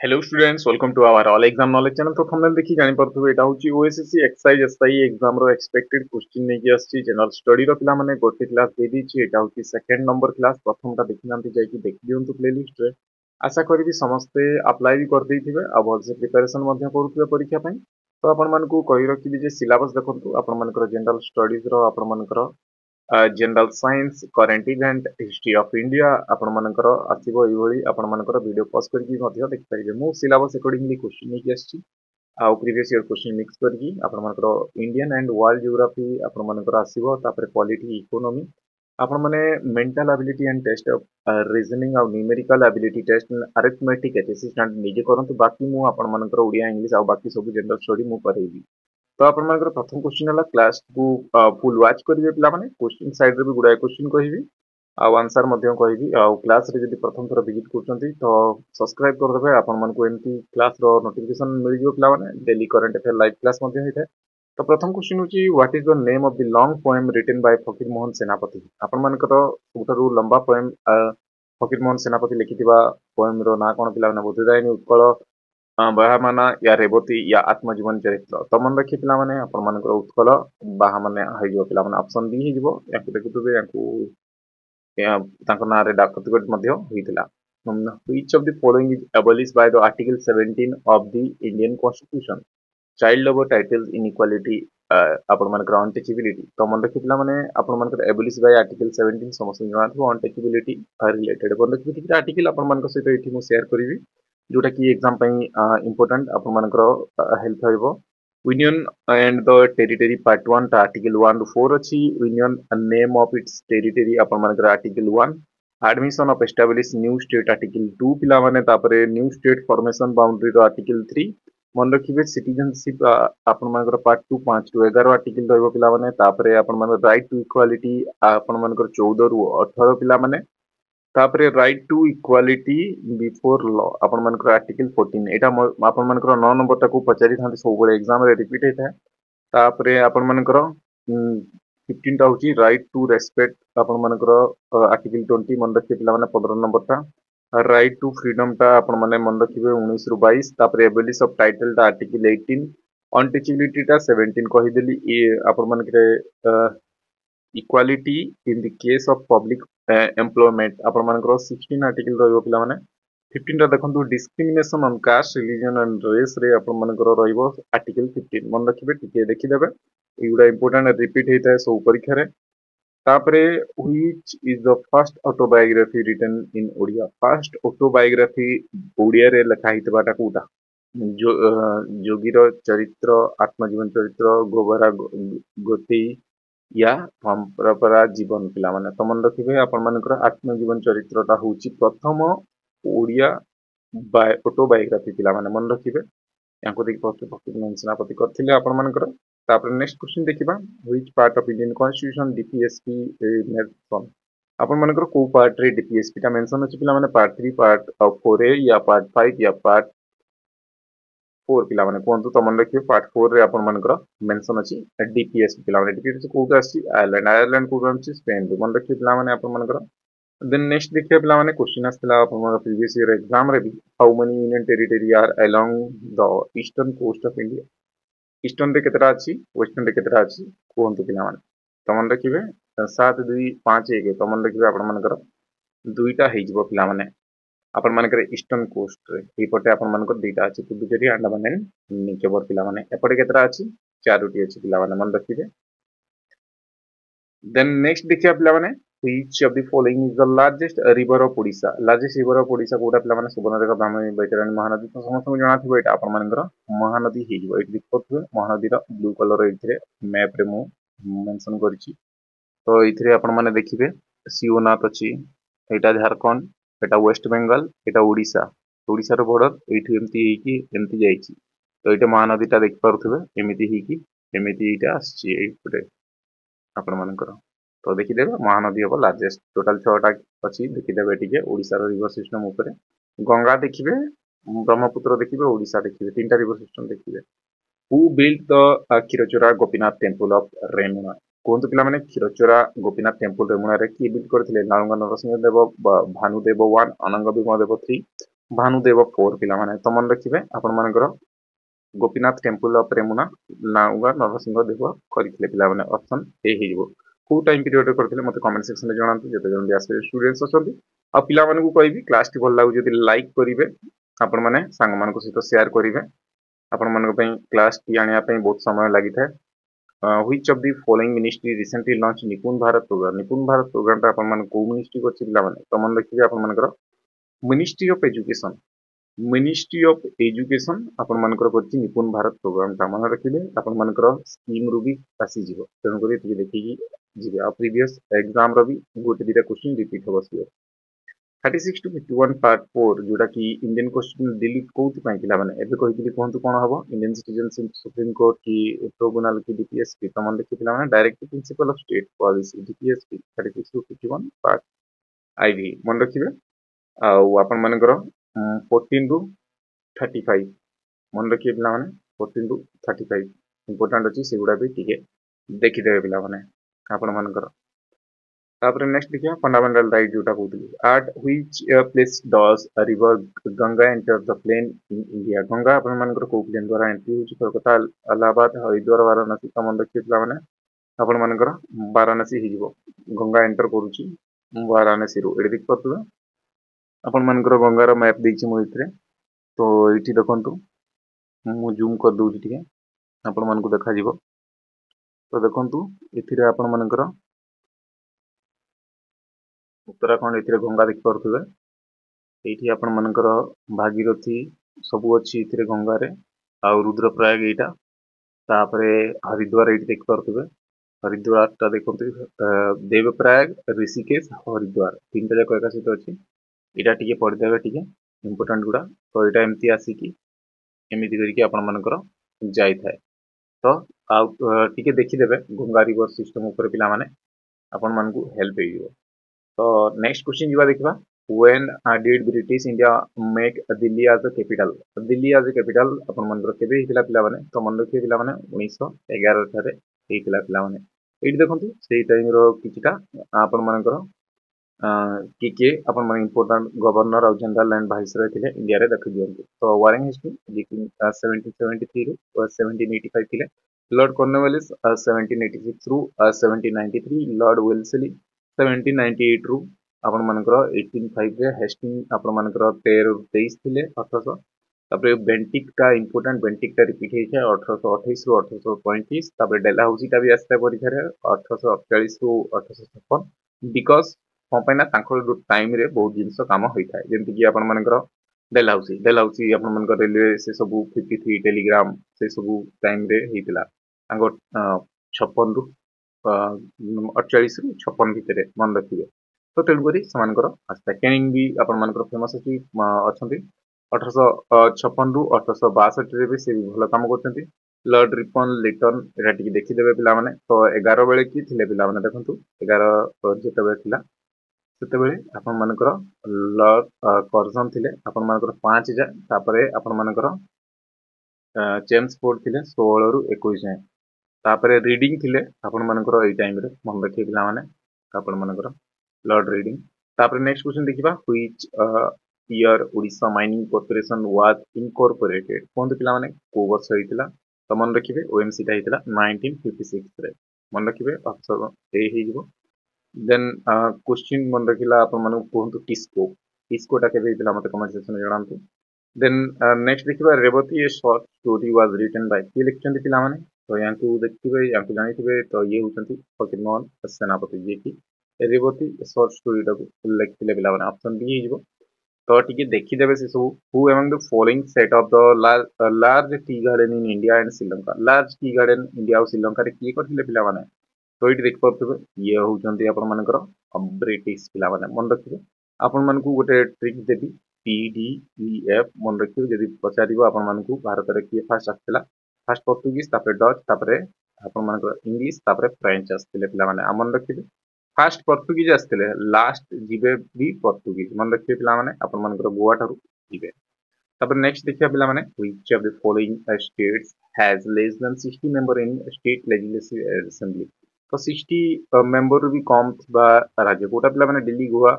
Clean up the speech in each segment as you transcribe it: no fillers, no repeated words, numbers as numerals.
Hello students welcome to our all exam knowledge channel. तो thumbnail देखि जानि परथुबे एटा होची ओएसएससी एक्सरसाइज एसआई एग्जाम रो एक्सपेक्टेड क्वेश्चन नै कि आछि जनरल स्टडी रो पिला माने गोटे क्लास दे दी छि। एटा होची सेकंड नंबर क्लास। प्रथमटा देखि नांती जाई कि देख दियंतु प्लेलिस्ट रे। आशा करबी समस्ते अप्लाई भी कर देथिबे आ भल से प्रिपरेशन मध्ये करूथिबे परीक्षा पई। तो आपण मानकू कहि रखिबी जे सिलेबस देखंतु आपण मानकर जनरल स्टडीज रो आपण मानकर general science current event history of India आपण मानकर आसीबो एभली आपण मानकर वीडियो पॉज करके मध्ये देख परिबे। मु सिलेबस अकॉर्डिंगली क्वेश्चन नै कि आछि आ प्रीवियस ईयर क्वेश्चन मिक्स करके आपण मानकर इंडियन एंड वर्ल्ड ज्योग्राफी आपण मानकर आसीबो तापर पॉलिटी इकोनॉमी आपण माने mental ability and test of reasoning और numerical ability test arithmetic assistant निजे करंतु। बाकी मु आपण मानकर ओडिया इंग्लिश और बाकी सब जनरल स्टडी मु करेबी। तो आपण मानकर प्रथम क्वेश्चन हला क्लास को फुल वॉच करिवे पिला माने क्वेश्चन साइड रे भी गुडा क्वेश्चन कहिबी आ आंसर मध्ये कहिबी आ क्लास रे जदि प्रथम थोर विजिट करचंती तो सब्सक्राइब कर देबे। आपण मानको एमती क्लास रो नोटिफिकेशन मिल जियो पिला माने daily current affair live class मध्ये होइथे। तो प्रथम क्वेश्चन होची what is the name of the long poem written by Fakir Mohan सेनापति। आपण मानकर सबठारु लंबा पोएम फकीर मोहन सेनापति लिखिथिबा पोएम रो ना कोन पिला माने बुद्धिदायिनी उत्कल बाहामाना या रेवती या आत्मजीवन चरित्र। तो मन रखी पिला माने आपण मानकर उत्कल बाहामाने हइजो पिला माने ऑप्शन बी हिजो याकु देखुतबे याकु या तांको नारे डाकटिकट मध्ये होइतिला। Which of the following is abolished by the article 17 of the Indian constitution। Child labour titles inequality आपण मानकर अनटचेबिलिटी। तो मन रखी पिला माने आपण मानकर एबोलिश बाय आर्टिकल 17 समस्त जଣା थो अनटचेबिलिटी रिलेटेड। मन रखी ठीक आर्टिकल आपण मानकर सहित एठी मु शेयर करबी जोटा कि एग्जाम पई इंपोर्टेंट आपण मानकर हेल्प होइबो। Union and the territory part 1 ता आर्टिकल 1 टू 4 अछि। Union name of its territory आपण मानकर article 1। Admission of establish new state article 2 पिला माने तापरे न्यू स्टेट फॉर्मेशन बाउंड्री रो आर्टिकल 3। मन रखिबे सिटीजनशिप आपण मानकर पार्ट 2 5 टू 11 आर्टिकल रहबो पिला माने तापरे आपण मानकर राइट टू इक्वालिटी आपण मानकर 14 रु 18 पिला माने तापरे right to equality before law आपण मानकर आर्टिकल 14। एटा आपण मानकर 9 नंबर टाको पचारि थांते सब बळे एग्जाम रे रिपीट हेता। तापरे आपण मानकर 15 टा होची राइट टू रेस्पेक्ट आपण मानकर आर्टिकल 20 मन रखि पिला माने 15 नंबर टा। राइट टू फ्रीडम टा आपण माने मन रखिबे 19 रु 22। तापरे एबोलिश ऑफ टाइटल टा आर्टिकल 18। अनटचेबिलिटी टा 17 कहि देली ए आपण मानकर equality in the case of public employment आपण मानकर 16 आर्टिकल रहबो पिला माने। 15 टा देखंतु discrimination on caste religion and race रे आपण मानकर रहइबो आर्टिकल 15 मन रखिबे टिके देखि देबे। एगुडा इंपोर्टेंट रिपीट हेता सब परीक्षा रे। तापरे which is the first autobiography written in Odia. First autobiography Odia रे लिखा हितबाटा कोटा जो जोगीर चरित्र आत्मजीवन चरित्र गोबरा गोती या परंपरा जीवन पिला माने। तो मन रखिबे आपण मानकर आत्मजीवन चरित्रटा होची प्रथम ओडिया ऑटोबायोग्राफी पिला माने मन रखिबे। याको देखि फकीर मोहन सेनापति करथिले आपण मानकर। तापर नेक्स्ट क्वेश्चन देखिबा which part of Indian constitution DPSP mention. आपण मानकर को पार्ट रे डीपीएसपी टा मेंशन अछि पिला माने पार्ट 3 पार्ट 4 ए या पार्ट 5 या पार्ट 4 पिला माने कोंतु। तो मन रखिबे पार्ट 4 रे आपण मानकर मेंशन अछि डीपीएसपी पिला माने। डीपीएसपी कोटा अछि आयरलैंड आयरलैंड कोटा अछि स्पेन। तो मन रखिबे पिला माने आपण मानकर। देन नेक्स्ट देखिए पिला माने क्वेश्चन आस्थिला आपण प्रीवियस ईयर एग्जाम रे भी how many union territory are along the eastern coast of India. Eastern रे केतरा अछि वेस्टर्न रे केतरा अछि कोंतु पिला माने। तो मन रखिबे 7 2 5 1 तो मन रखिबे आपण मानकर दुईटा हेइ जबो पिला माने। आपण मानकर ईस्टर्न कोस्ट रे ए पटे आपण मानकर दुईटा अछि पुडुचेरी अंडमान एंड निकोबार पिला माने। एपटे केतरा अछि चारोटी अछि पिला माने मन रखिबे। देन नेक्स्ट देखिया पिला माने which of the following is the largest river of Odisha। largest river of Odisha Kota पिला माने सुवर्णरेखा ब्राह्मणी बैतरणी महानदी। तो समस्त जଣା थिबो एटा आपण मानकर महानदी हे जिवो। एठी देखथुबे महानदी रा ब्लू कलर एथिरे मैप रे मु मेंशन करछि। तो एथिरे आपण माने देखिबे शिवनाथ अछि एटा झारखंड एटा वेस्ट बेंगल एटा ओडिशा। ओडिशा रो बॉर्डर एठी एमती जाईछि। तो एटा महानदी टा देख पारुथबे एमिति एटा आछि एपटे आपण मानकर। तो देखिदेबे महानदी हम लार्जेस्ट टोटाल 6टा अच्छी देखिदेबे टिके ओडिशा रो रिवर सिस्टम ऊपर। गंगा देखिबे ब्रह्मपुत्र देखिबे ओडिशा देखिबे 3टा रिवर सिस्टम देखिबे। Who build the Kshirachora Gopinath temple of Remuna. कोंतु पिला माने क्षीरचोरा गोपीनाथ टेम्पल रेमुना रे की बिल्ड करथिले नालंदा नरसिंह देव भानुदेव 1 अनंग भीम देव 3 भानुदेव 4 पिला माने तो मन रखिबे आपण मानकर गोपीनाथ टेम्पल ऑफ रेमुना नाउगा नरसिंह देव करथिले पिला माने ऑप्शन ए हिजबो को टाइम पीरियड रे करथिले मते कमेंट सेक्शन में जणांतु जते जन भी आसे स्टूडेंट्स अछंती आ पिला मानकु कहबी क्लास टी भल लागु जति लाइक करिवे आपण माने सांग मानको सहित शेयर करिवे आपण मानको पई क्लास टी आनिया पई बहुत समय लागि थाए which of the following ministry recently launch निपुण भारत प्रोग्राम ता आपण मान को मिनिस्ट्री को पिला माने तो मन रखिबे आपण मानकर मिनिस्ट्री ऑफ एजुकेशन आपण मानकर करछि निपुण भारत प्रोग्राम ता मन रखिबे आपण मानकर स्कीम रु भी आसी जिवो तेनु करी टिके देखिकी जिबे आ प्रीवियस एग्जाम रो भी गोटे दिटा क्वेश्चन रिपीट हो बसियो 36 to 51 पार्ट 4 जोटा कि इंडियन क्वेश्चन डिलीट कोथि पई पिला माने एबे कहितली कोहंतु कोन हबो इंडियन सिटीजनशिप सुप्रीम कोर्ट की ट्रिब्यूनल की डीपीएसपी त मन देखि पिला माने directive principle of state policy DPSP 36 to 51 part IV मन रखिबे आ आपण मानकर 14 टू 35 मन रखिए पिला माने 14 टू 35 इंपोर्टेंट अछि सेगुडा भी टिके देखि देबे पिला माने आपण मानकर तापर नेक्स्ट देखिया फंडामेंटल राइट जोटा कहतली at which place does a river Ganga enter the plain in India Ganga आपण मानकर को प्लेन द्वारा एंट्री होची कोलकाता इलाहाबाद हरिद्वार वाराणसी त मन रखिए पिला माने आपण मानकर वाराणसी हिजबो गंगा एंटर करूची वाराणसी रो एडी देख पतला आपण मानकर गंगार मैप देछि मो इतरे तो इठी देखंतु मु जूम कर दउची ठीक है आपण मानकु देखा जिवो तो देखंतु इथिरे आपण मानकर उत्तराखंड इथिरे गंगा देख पारुथबे एठी आपण मानकर भागीरथी सब अछि इथिरे गंगा रे आ रुद्रप्रयाग एटा तापरे हरिद्वार एठी देख पारुथबे हरिद्वार ता देखंतु देवप्रयाग ऋषिकेश हरिद्वार तीनटा जाक एका सहित अछि एटा टिके पढि देबे टिके इंपोर्टेंट गुडा तो एटा एमती आसी की एमिति करिके आपण मानकर जाई थाए तो आ टिके देखि देबे गंगा रिवर सिस्टम ऊपर पिला माने आपण मानकु हेल्प हेइयो तो नेक्स्ट क्वेश्चन जीवा देखिबा when did British India make Delhi as a capital Delhi as a capital आपण मानकर केबे हितला पिला माने तो मन रखिए पिला माने 1911 थारे हितला पिला माने एठी देखंतु सेही टाइम रो किछिटा आपण मानकर के अपन मन इंपोर्टेंट गवर्नर और जनरल एंड वाइसरॉय थिले इंडिया रे देखि दियंतु तो वारिंग हिस्ट्री लेकिन 1773 रो 1785 थिले लॉर्ड कॉर्नवालिस 1786 थ्रू 1793 लॉर्ड वेल्लेस्ली 1798 रू अपन मानकर 185 रे हेस्टिंग अपन मानकर 13 23 थिले 1800 तापर बेंटिक का इंपोर्टेंट बेंटिक का रिपीट हे छै 1828 रू 1835 तापर डेलहाउसी का भी आस्ते परीक्षा रे 1848 रू 1856 बिकॉज़ कंपनी तांकर टाइम रे बहुत जिंस काम होई थाए जेंति कि आपण मानकर डेलहाउसी आपण मानकर रेलवे से सब 53 टेलीग्राम से सब टाइम रे हेतिला तांको 56 रू 48 रू 56 भितरे मन रखिबे तो तेलु करी समानकर आस्था कैनिंग भी आपण मानकर फेमस अछि अछंती 1856 रू 1862 रे भी से भलो काम करछंती लॉर्ड रिपन लिटन एटा टिक देखि देबे पिला माने तो 11 बेले की थिले पिला माने देखंतु 11 जेते बेले थिला सेतेबेले आपण मानकर लॉर्ड कर्जन थिले आपण मानकर 5 जाय तापरे आपण मानकर जेम्स फोर्ड थिले 16 रू 21 जाय तापरे रीडिंग थिले आपण मानकर एई टाइम रे मन रखि पिला माने आपण मानकर लॉर्ड रीडिंग तापरे नेक्स्ट क्वेश्चन देखिबा which year Odisha mining corporation was incorporated कोन पिला माने को वर्ष हेतिला तो मन रखिबे ओएमसी ता हेतिला 1956 रे मन रखिबे ऑप्शन ए हे जिवो देन क्वेश्चन मन रखिला आपण मानु कोहंतु टिस्को टा केबे दिला मते कमेंट सेक्शन में जणांतु देन नेक्स्ट देखिबा Revati a short story was written by के लिखचंती पिला माने तो यांकु देखिबे यांकु जानिथिबे तो ये होचंती फकीरमोहन सेनापति जे की रेवती शॉर्ट स्टोरी टा लिखथिले पिला माने ऑप्शन बी हिजबो तो टिके देखि देबे से सब who among the following set of the large tea garden in India and Sri Lanka large tea garden India और श्रीलंका रे की करथिले पिला माने तो ये देख पारे ये होती आपंकर ब्रिटिश पिला मन रखिए आपण मानक गोटे ट्रिक देवी PDEF मन रखिए जदि पचार आपण मानक भारत में किए फास्ट आसला फास्ट पर्तुगीज डच आपण मानक इंग्लीश फ्रेंच आसते पिला मन रखिए फास्ट पर्तुगीज आसते लास्ट जीवे भी पर्तुगीज मन रखिए पिला आपण मानक गोवा ठारू जीवे नेक्स्ट देखिए पिला which of the following states has less than 60 member in state legislative assembly तो 60 मेंबर भी कम राज्य कोटा पिला दिल्ली गोवा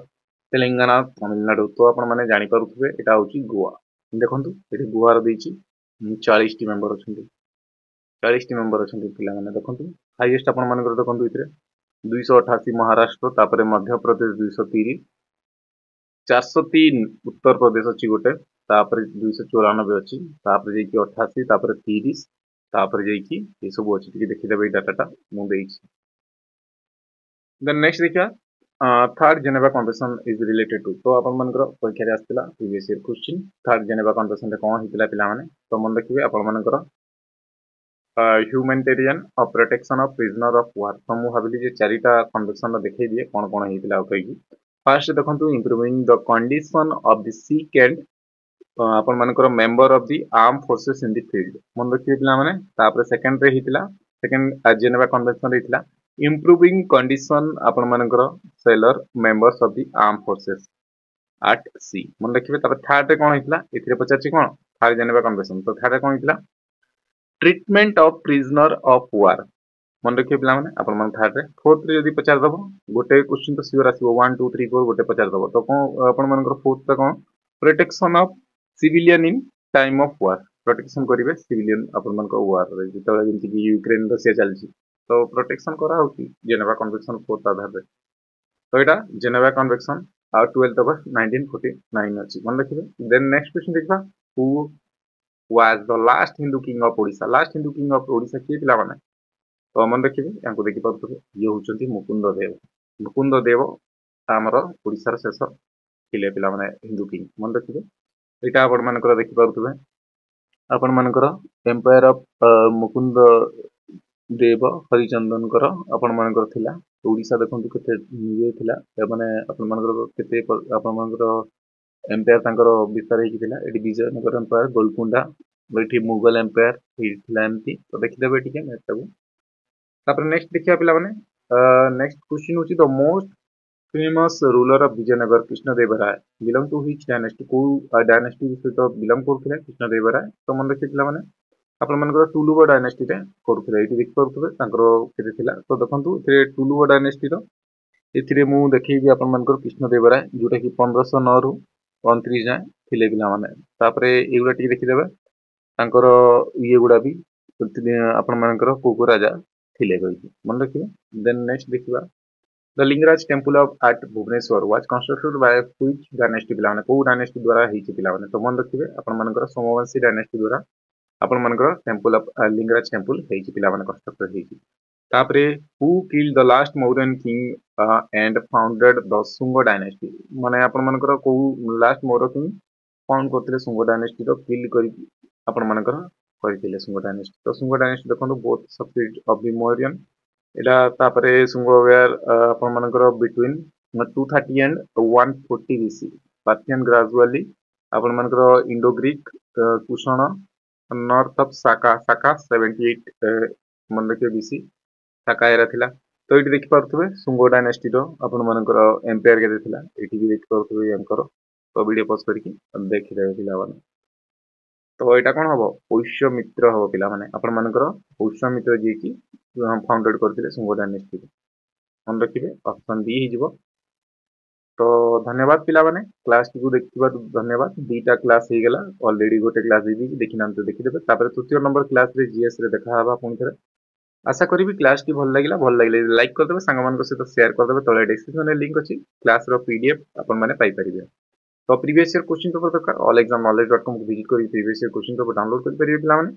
तेलंगाना तमिलनाडु तो आपण मैंने जापे यहाँ हूँ गोवा देखो ये गोवार देती 40 टी मेंबर अच्छा 40 टी मेंबर अच्छा पे देखो हाईएस्ट आपण मान देखो ये 288 महाराष्ट्र तापर मध्य प्रदेश 230 403 उत्तर प्रदेश अच्छी गोटे तापर 294 अच्छी तापर जाइए 88 तापर 30 तापर जाइए ये सब अच्छी देखीदे डाटा मुझे देन नेक्स्ट देखिए third Geneva convention is related to तो आपण मानकर परीक्षा आसला previous year question third Geneva convention कौन होता पिला माने तो मन रखिए आपण मानकर ह्यूमैनिटेरियन और प्रोटेक्शन ऑफ प्रिजनर ऑफ वार तो मुझे भाविली जे चारिटा कन्वेंशन देखई दिए कौन कौन होता कहीकि फास्ट देखो improving the condition of the sick and आपण मानकर member of the arm forces in the field मन रखिए पिला माने तापर सेकंड रे हितला सेकंड जेनेवा कन्वेंशन हितला इम्प्रूविंग कंडीशन आपण मानकर sailor members of the arm forces at sea मन रखिए तापर थर्ड रे कौन हितला एथिरे पचारछि कौन थर्ड जेनेवा कन्वेंशन तो थर्ड रे कौन हितला treatment of prisoner of war मन रखिए पिला माने आपण मन थर्ड रे फोर्थ रे यदि पचार दबो गोटे क्वेश्चन तो सियोर आसीबो 1 2 3 4 गोटे पचार दबो तो कोन आपण मानकर फोर्थ रे कोन protection of civilian in time of war protection करिवे सिविलियन आपण मानकर वार रे जेतला जेंति कि यूक्रेन रशिया चलछि तो प्रोटेक्शन करा होछि जेनेवा कन्वेंशन फोर्थ आधार रे तो एटा जेनेवा कन्वेंशन और 12th अगस्त 1949 अछि मन रखिबे देन नेक्स्ट क्वेश्चन देखबा who was the last Hindu king of Odisha last Hindu king of Odisha किए पिला माने तो मन रखिए यहाँ देखी पारे ये हूँ मुकुंद देव आमर ओडार शेष थिले पिला माने हिंदू किंग मन रखिए यहाँ आपण मानकर देखी पारे आपण मानकर एम्पायर ऑफ मुकुंद देव हरिचंदन आपण मानकर थिला ओडिशा देखंतु केते निजे थिला माने आपण मानकर केते आपण मानकर एम्पायर तांकर विस्तार हेकी थिला एडी विजयनगर एम्पायर गोलकुंडा बैठी मुगल एम्पायर थिला एमती तो देखिदेबे ठीक है मैच टाको तापर नेक्स्ट देखिया पिला माने नेक्स्ट क्वेश्चन होची the most famous ruler of Vijayanagar Krishnadevaraya belong to which dynasty को डायनेस्टी सहित बिलोंग करथिले कृष्णदेवराय तो मन देखि पिला माने आपण मानकर टुलुवा डायनेस्टी रे करथिले एठी देखि पारुथबे तांकर केते थिला तो देखंतु एथे टुलुवा डायनेस्टी रो एथिरे मु देखिबी आपण मानकर कृष्णदेवराय जोटा कि 1509 रु 29 जाय थिले पिला माने तापरे एगुडा टिके देखि देबे तांकर ये गुडा भी आपण मानकर कोको राजा थिले कहि मन रखिबे देन नेक्स्ट देखिबा the Lingaraj temple of at Bhubaneswar was constructed by which dynasty पिला माने को डायनेस्टी द्वारा हेछि पिला माने तो मन रखिबे आपण मानकर सोमवंशी डायनेस्टी द्वारा आपण मानकर टेम्पल ऑफ लिंगराज टेम्पल हेछि पिला माने कंस्ट्रक्टेड हेछि तापरे who killed the last Mauryan king and founded the सुंग डायनेस्टी माने आपण मानकर को लास्ट मौर्य किंग फाउंड करथिले सुंग डायनेस्टी रो किल करि आपण मानकर करिथिले सुंग डायनेस्टी तो सुंग डायनेस्टी देखंतु बोथ सबसिड ऑफ द मौर्यन एटा तापरे सुंग वेयर आपण मानकर between 230 and 140 BC Parthian gradually आपण मानकर Indo Greek cushion north of साका साका 78 मन रखिए बीसी साका एरा थिला तो ये देखि पारुथबे सुंग डायनेस्टी रो आपण मानकर एम्पायर केते थिला एठी भी देखि पारुथबे यांकर तो वीडियो पॉज करके देखि देबे पिला माने तो यहाँ कौन हम पुष्यमित्र हम पिला माने आपण मानकर पुष्यमित्र जी की फाउंडेड करथिले सुंग डायनेस्टी मन रखिबे ऑप्शन बी हिजबो तो धन्यवाद पिला माने क्लास को देखिबा धन्यवाद दीटा क्लास हे गेला ऑलरेडी गोटे क्लास दी देखिना तो देखिदेबे तापर तृतीय नंबर क्लास रे जीएस रे देखा हबा पुणी थरे आशा करी क्लास टी भल लगे लाइक करदेवे सांग मान सहित शेयर करदेवे तले डिस्क्रिप्शन में लिंक अच्छी क्लास रो पीडीएफ आपण माने पाई परिबे तो प्रीवियस ईयर क्वेश्चन पेपर दरकार allexamknowledge.com को विजिट करी previous year question paper download कर परिबे पिला माने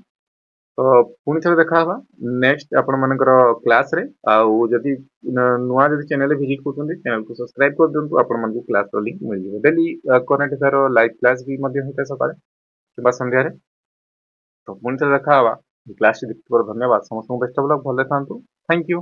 तो पुणी थरे देखा हबा नेक्स्ट आपण मानकर क्लास रे आ जदी नुआ जदी चैनल विजिट करछन चैनल को सब्सक्राइब कर दियंतु आपण मन को क्लास रो लिंक मिल जिवो daily current affair live class भी मध्य होता सकाळे किबा संध्या रे तो पुणी थरे देखा हबा क्लास देखि धन्यवाद समस्त बेस्ट ऑफ लक भले थांतु थैंक यू।